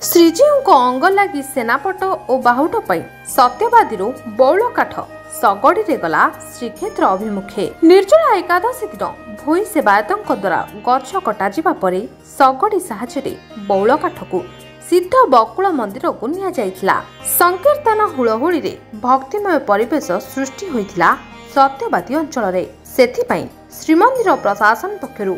श्रीजीव अंग लगी सेनापट और बाहुट सत्यवादी बौल काठ सगड़ी गला श्रीक्षेत्र अभिमुखे। निर्जला एकादशी दिन भोई सेवायतों द्वारा गछ कटा सगड़ी साहाय्य बौल काठ को सिद्ध बकुल मंदिर को निया जाइथिला। संकीर्तन हुलहुली रे भक्तिमय परिवेश सृष्टि होइथिला सत्यवादी अंचल रे। सेथिपई श्रीमंदिर प्रशासन पक्षरु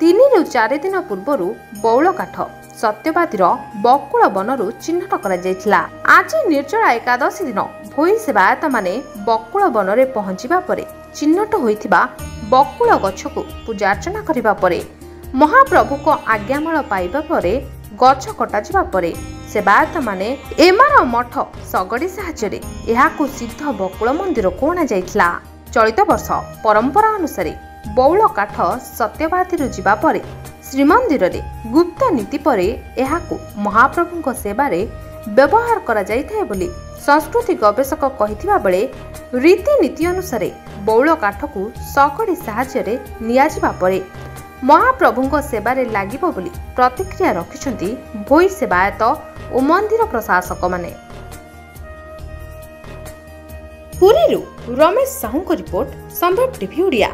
3 ରୁ 4 दिन पूर्व बौल काठ सत्यवादीर बकुल बनरू चिन्हट करा जायथिला। आज निर्जला एकादशी दिन भोई सेवायत माने बकुल बन रे पहुंचीबा परे चिन्हट होइथिबा बकुल गछ को पूजा अर्चना करिबा परे महाप्रभु को आज्ञामाल पाइबा परे गछ कटा जिबा परे सेवायत माने एमार मठ सगड़ी साहाय्य एहाकु सिद्ध बकुल मंदिर को अणा जायथिला। चलित वर्ष परंपरा अनुसार बौल काठ सत्यवादी जिबा परे श्रीमंदिर रे गुप्त नीति परे एहाकु महाप्रभु सेवारे व्यवहार करा जाइଥାଏ बोली संस्कृति गवेषक कहिथिबा बेले रीतिनीति अनुसार बौल काठ को सगड़ी साहाय्य निया जिबा परे महाप्रभु सेवारे लागिबो बोली प्रतिक्रिया रखिछंती भोई सेवायत और मंदिर प्रशासक माने। पुरीरू रमेश साहू को रिपोर्ट संभव टीवी ओडिया।